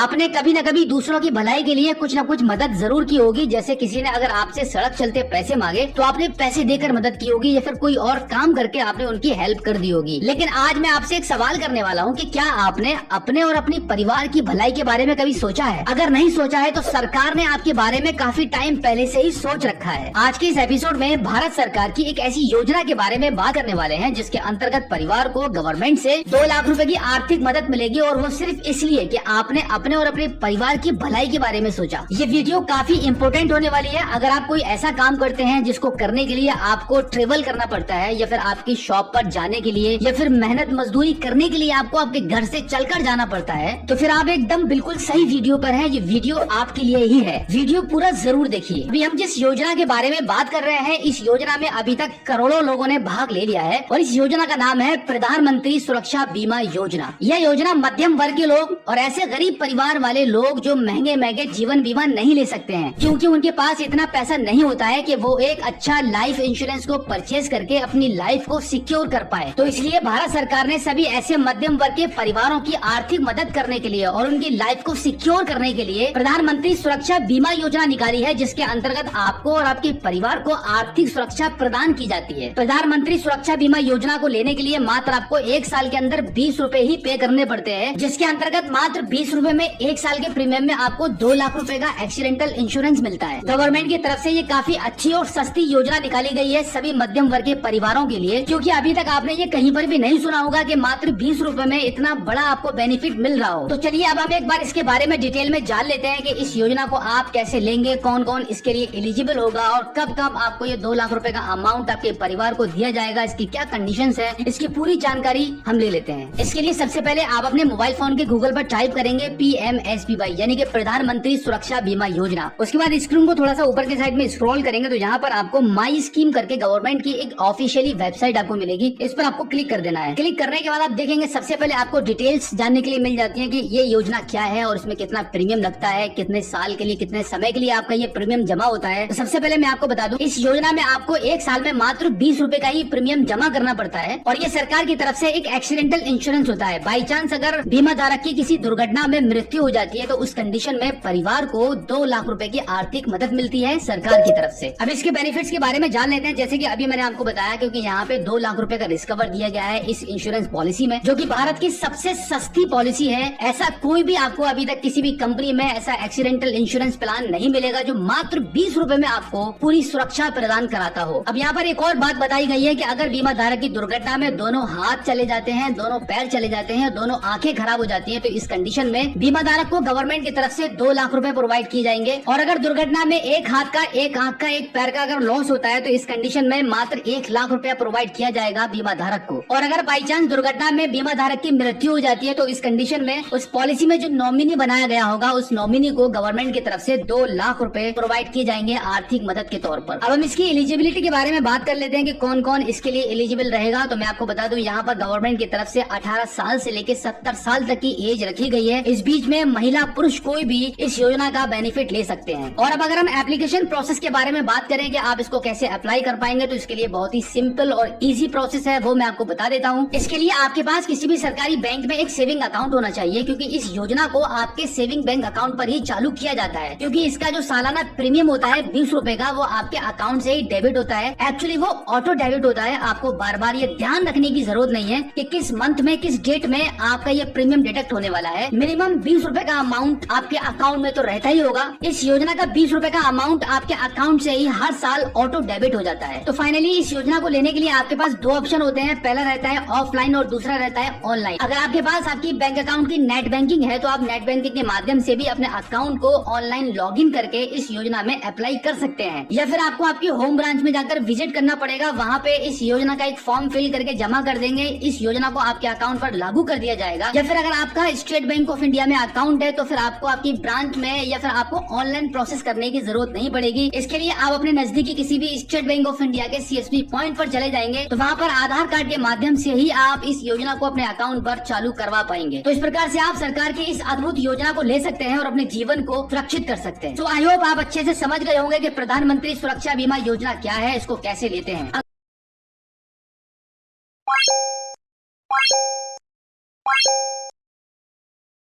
आपने कभी न कभी दूसरों की भलाई के लिए कुछ न कुछ मदद जरूर की होगी। जैसे किसी ने अगर आपसे सड़क चलते पैसे मांगे तो आपने पैसे देकर मदद की होगी, या फिर कोई और काम करके आपने उनकी हेल्प कर दी होगी। लेकिन आज मैं आपसे एक सवाल करने वाला हूँ कि क्या आपने अपने और अपनी परिवार की भलाई के बारे में कभी सोचा है? अगर नहीं सोचा है तो सरकार ने आपके बारे में काफी टाइम पहले से ही सोच रखा है। आज के इस एपिसोड में भारत सरकार की एक ऐसी योजना के बारे में बात करने वाले हैं जिसके अंतर्गत परिवार को गवर्नमेंट से 2 लाख रुपए की आर्थिक मदद मिलेगी, और वो सिर्फ इसलिए कि आपने अपने और अपने परिवार की भलाई के बारे में सोचा। ये वीडियो काफी इम्पोर्टेंट होने वाली है। अगर आप कोई ऐसा काम करते हैं जिसको करने के लिए आपको ट्रेवल करना पड़ता है, या फिर आपकी शॉप पर जाने के लिए, या फिर मेहनत मजदूरी करने के लिए आपको आपके घर से चलकर जाना पड़ता है, तो फिर आप एकदम बिल्कुल सही वीडियो पर हैं। ये वीडियो आपके लिए ही है। वीडियो पूरा जरूर देखिए। अभी हम जिस योजना के बारे में बात कर रहे हैं, इस योजना में अभी तक करोड़ों लोगों ने भाग ले लिया है, और इस योजना का नाम है प्रधानमंत्री सुरक्षा बीमा योजना। यह योजना मध्यम वर्ग के लोग और ऐसे गरीब परिवार वाले लोग जो महंगे जीवन बीमा नहीं ले सकते हैं, क्योंकि उनके पास इतना पैसा नहीं होता है कि वो एक अच्छा लाइफ इंश्योरेंस को परचेज करके अपनी लाइफ को सिक्योर कर पाए। तो इसलिए भारत सरकार ने सभी ऐसे मध्यम वर्ग के परिवारों की आर्थिक मदद करने के लिए और उनकी लाइफ को सिक्योर करने के लिए प्रधानमंत्री सुरक्षा बीमा योजना निकाली है, जिसके अंतर्गत आपको और आपके परिवार को आर्थिक सुरक्षा प्रदान की जाती है। प्रधानमंत्री सुरक्षा बीमा योजना को लेने के लिए मात्र आपको 1 साल के अंदर 20 रुपए ही पे करने पड़ते हैं, जिसके अंतर्गत मात्र 20 रुपए में 1 साल के प्रीमियम में आपको 2 लाख रुपए का एक्सीडेंटल इंश्योरेंस मिलता है। गवर्नमेंट की तरफ से ये काफी अच्छी और सस्ती योजना निकाली गई है सभी मध्यम वर्ग के परिवारों के लिए, क्योंकि अभी तक आपने ये कहीं पर भी नहीं सुना होगा कि मात्र 20 रुपए में इतना बड़ा आपको बेनिफिट मिल रहा हो। तो चलिए अब हम एक बार इसके बारे में डिटेल में जान लेते हैं कि इस योजना को आप कैसे लेंगे, कौन कौन इसके लिए एलिजिबल होगा, और कब कब आपको ये 2 लाख रुपए का अमाउंट आपके परिवार को दिया जाएगा, इसकी क्या कंडीशंस है, इसकी पूरी जानकारी हम ले लेते हैं। इसके लिए सबसे पहले आप अपने मोबाइल फोन के गूगल पर टाइप करेंगे PMSBY यानी कि प्रधानमंत्री सुरक्षा बीमा योजना। उसके बाद स्क्रीन को थोड़ा सा ऊपर के साइड में स्क्रॉल करेंगे तो यहाँ पर आपको माई स्कीम करके गवर्नमेंट की एक ऑफिशियली वेबसाइट आपको मिलेगी। इस पर आपको क्लिक कर देना है। क्लिक करने के बाद आप देखेंगे सबसे पहले आपको डिटेल्स जानने के लिए मिल जाती है कि ये योजना क्या है और इसमें कितना प्रीमियम लगता है, कितने साल के लिए, कितने समय के लिए आपका ये प्रीमियम जमा होता है। तो सबसे पहले मैं आपको बता दूं, इस योजना में आपको 1 साल में मात्र 20 रुपए का ही प्रीमियम जमा करना पड़ता है, और ये सरकार की तरफ से एक एक्सीडेंटल इंश्योरेंस होता है। बाई चांस अगर बीमा धारक की किसी दुर्घटना में मृत्यु हो जाती है तो उस कंडीशन में परिवार को 2 लाख रुपए की आर्थिक मदद मिलती है सरकार की तरफ से। अब इसके बेनिफिट्स के बारे में जान लेते हैं। जैसे कि अभी मैंने आपको बताया, क्योंकि यहाँ पे 2 लाख रुपए का रिस्क कवर दिया गया है इस इंश्योरेंस पॉलिसी में, जो कि भारत की सबसे सस्ती पॉलिसी है। ऐसा कोई भी आपको अभी तक किसी भी कंपनी में ऐसा एक्सीडेंटल इंश्योरेंस प्लान नहीं मिलेगा जो मात्र 20 रुपए में आपको पूरी सुरक्षा प्रदान कराता हो। अब यहाँ पर एक और बात बताई गई है कि अगर बीमा धारक की दुर्घटना में दोनों हाथ चले जाते हैं, दोनों पैर चले जाते हैं, दोनों आंखें खराब हो जाती है, तो इस कंडीशन में बीमा धारक को गवर्नमेंट की तरफ से 2 लाख रुपए प्रोवाइड किए जाएंगे। और अगर दुर्घटना में एक हाथ का, एक आंख का, एक पैर का अगर लॉस होता है तो इस कंडीशन में मात्र 1 लाख रुपया प्रोवाइड किया जाएगा बीमा धारक को। और अगर बाई चांस दुर्घटना में बीमा धारक की मृत्यु हो जाती है तो इस कंडीशन में उस पॉलिसी में जो नॉमिनी बनाया गया होगा उस नॉमिनी को गवर्नमेंट की तरफ से 2 लाख रुपए प्रोवाइड किए जाएंगे आर्थिक मदद के तौर पर। अब हम इसकी एलिजिबिलिटी के बारे में बात कर लेते हैं कि कौन कौन इसके लिए एलिजिबल रहेगा। तो मैं आपको बता दूं, यहाँ पर गवर्नमेंट की तरफ से 18 साल से लेकर 70 साल तक की एज रखी गई है। इस बीच में महिला पुरुष कोई भी इस योजना का बेनिफिट ले सकते हैं। और अब अगर हम एप्लीकेशन प्रोसेस के बारे में बात करें कि आप इसको कैसे अप्लाई कर पाएंगे, तो इसके लिए बहुत ही सिंपल और इजी प्रोसेस है, वो मैं आपको बता देता हूँ। इसके लिए आपके पास किसी भी सरकारी बैंक में एक सेविंग अकाउंट होना चाहिए, क्योंकि इस योजना को आपके सेविंग बैंक अकाउंट पर ही चालू किया जाता है। क्योंकि इसका जो सालाना प्रीमियम होता है 20 रुपए का, वो आपके अकाउंट से ही डेबिट होता है। एक्चुअली वो ऑटो डेबिट होता है। आपको बार बार ये ध्यान रखने की जरूरत नहीं है कि किस मंथ में, किस डेट में आपका ये प्रीमियम डिडक्ट होने वाला है। मिनिमम 20 रुपए का अमाउंट आपके अकाउंट में तो रहता ही होगा। इस योजना का 20 रुपए का अमाउंट आपके अकाउंट से ही हर साल ऑटो डेबिट हो जाता है। तो फाइनली इस योजना को लेने के लिए आपके पास 2 ऑप्शन होते हैं। पहला रहता है ऑफलाइन और दूसरा रहता है ऑनलाइन। अगर आपके पास आपकी बैंक अकाउंट की नेट बैंकिंग है तो आप नेट बैंकिंग के माध्यम से भी अपने अकाउंट को ऑनलाइन लॉगिन करके इस योजना में अप्लाई कर सकते हैं, या फिर आपको आपकी होम ब्रांच में जाकर विजिट करना पड़ेगा। वहाँ पे इस योजना का एक फॉर्म फिल करके जमा कर देंगे, इस योजना को आपके अकाउंट पर लागू कर दिया जाएगा। या फिर अगर आपका स्टेट बैंक ऑफ इंडिया में अकाउंट है तो फिर आपको आपकी ब्रांच में या फिर आपको ऑनलाइन प्रोसेस करने की जरूरत नहीं पड़ेगी। इसके लिए आप अपने नजदीकी किसी भी स्टेट बैंक ऑफ इंडिया के CSB पॉइंट पर चले जाएंगे, तो वहाँ पर आधार कार्ड के माध्यम से ही आप इस योजना को अपने अकाउंट पर चालू करवा पाएंगे। तो इस प्रकार से आप सरकार की इस अद्भुत योजना को ले सकते हैं और अपने जीवन को सुरक्षित कर सकते हैं। तो आई होप आप अच्छे से समझ गए होंगे कि प्रधानमंत्री सुरक्षा बीमा योजना क्या है, इसको कैसे लेते हैं।